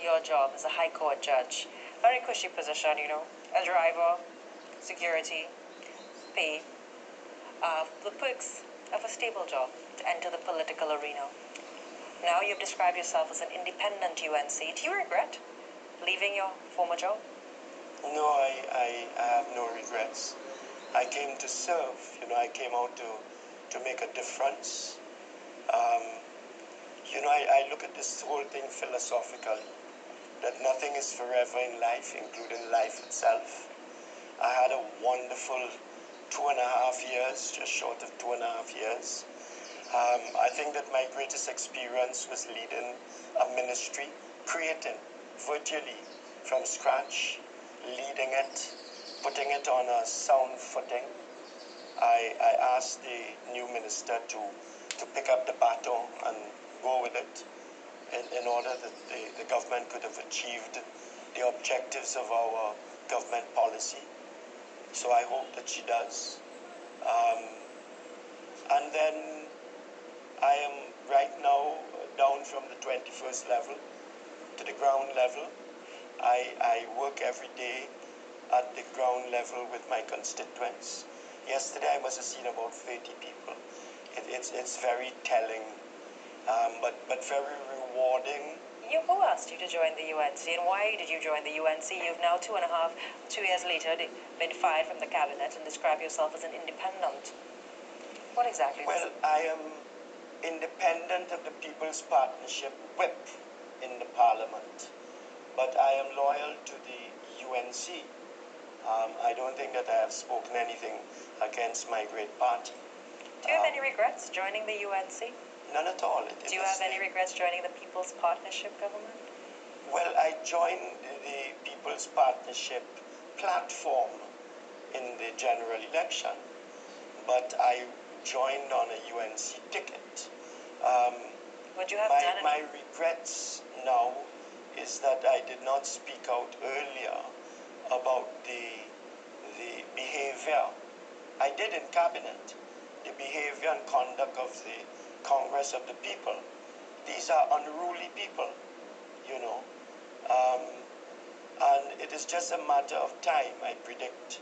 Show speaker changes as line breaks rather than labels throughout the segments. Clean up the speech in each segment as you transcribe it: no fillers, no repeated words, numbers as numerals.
your job as a high court judge. Very cushy position, you know. A driver, security, pay. The perks of a stable job to enter the political arena. Now you've described yourself as an independent UNC. Do you regret leaving your former job?
No, I have no regrets. I came to serve, you know, I came out to make a difference. You know, I look at this whole thing philosophically, that nothing is forever in life, including life itself. I had a wonderful 2.5 years, just short of 2.5 years. I think that my greatest experience was leading a ministry, creating virtually from scratch, leading it, putting it on a sound footing. I asked the new minister to pick up the baton and go with it in order that the government could have achieved the objectives of our government policy. So I hope that she does. And then I am right now down from the 21st level to the ground level. I work every day at the ground level with my constituents. Yesterday I must have seen about 30 people. It's very telling, but very rewarding.
Who asked you to join the UNC, and why did you join the UNC? You've now 2 years later been fired from the cabinet and describe yourself as an independent. What exactly?
Well, I am independent of the People's Partnership whip in the Parliament, but I am loyal to the UNC. I don't think that I have spoken anything against my great party.
Do you have any regrets joining the UNC?
None at all.
Do you have any regrets joining the People's Partnership government?
Well, I joined the People's Partnership platform in the general election, but I joined on a UNC ticket.
Would you have done
my regrets now is that I did not speak out earlier about the behavior. I did in cabinet, the behavior and conduct of the Congress of the People. These are unruly people, you know. And it is just a matter of time, I predict.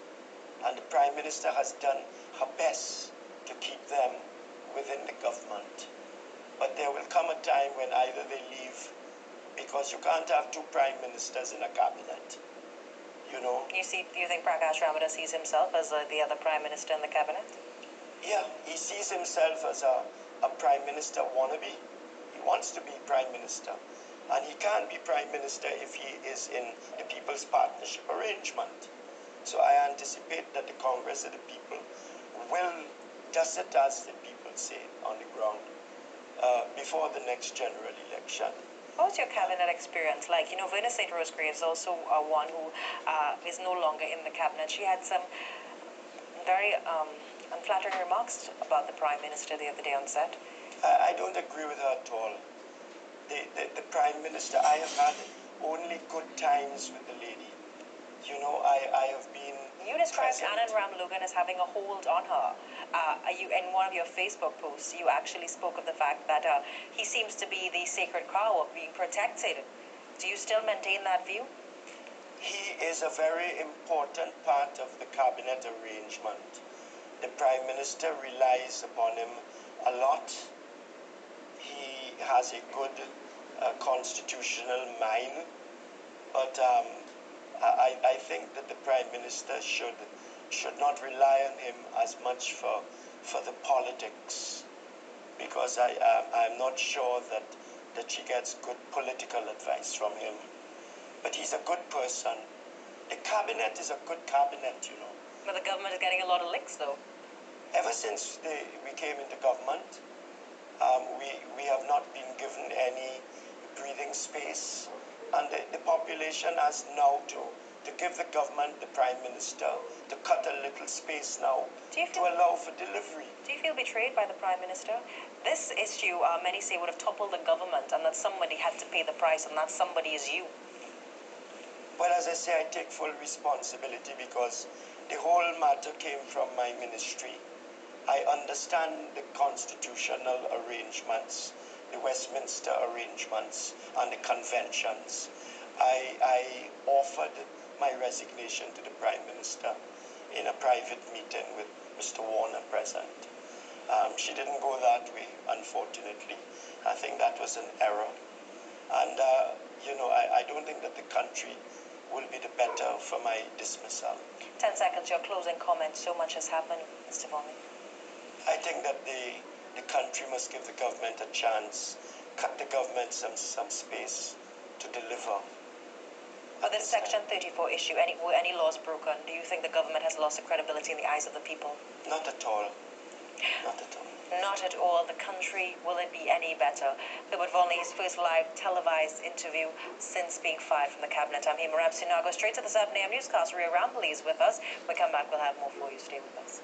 And the Prime Minister has done her best to keep them within the government. But there will come a time when either they leave, because you can't have 2 prime ministers in a cabinet, you know.
Do you think Prakash Ramada sees himself as the other prime minister in the cabinet?
Yeah, he sees himself as a prime minister wannabe. He wants to be prime minister. And he can't be prime minister if he is in the People's Partnership arrangement. So I anticipate that the Congress of the People will just it as the people say on the ground before the next general election.
What was your cabinet experience like? You know, Verna St. Rose Gray is also one who is no longer in the cabinet. She had some very unflattering remarks about the Prime Minister the other day on set.
I don't agree with her at all. The Prime Minister, I have had only good times with the lady. You know, I have been...
You described Anand Ramlogan as having a hold on her. In one of your Facebook posts, you actually spoke of the fact that he seems to be the sacred cow of being protected. Do you still maintain that view?
He is a very important part of the cabinet arrangement. The Prime Minister relies upon him a lot. He has a good constitutional mind, but I think that the Prime Minister should not rely on him as much for the politics, because I'm not sure that she gets good political advice from him. But he's a good person. The cabinet is a good cabinet, you know.
But the government is getting a lot of licks, though.
Ever since we came into government, we have not been given any breathing space, and the population has now to give the government, the Prime Minister, to cut a little space now to allow for delivery.
Do you feel betrayed by the Prime Minister? This issue, many say, would have toppled the government, and that somebody had to pay the price, and that somebody is you.
Well, as I say, I take full responsibility because the whole matter came from my ministry. I understand the constitutional arrangements the Westminster arrangements and the conventions. I offered my resignation to the Prime Minister in a private meeting with Mr. Warner present. She didn't go that way, unfortunately. I think that was an error. And, I don't think that the country will be the better for my dismissal.
10 seconds, your closing comment. So much has happened, Mr. Volney.
I think that the country must give the government a chance, cut the government some space to deliver.
With this Section 34 issue, were any laws broken? Do you think the government has lost the credibility in the eyes of the people?
Not at all. Not at all.
Not at all. The country, will it be any better? Herbert Volney's first live televised interview since being fired from the cabinet. I'm Hema Ramsey. Now go straight to the 7 a.m. newscast. Ria Rampley is with us. When we come back, we'll have more for you. Stay with us.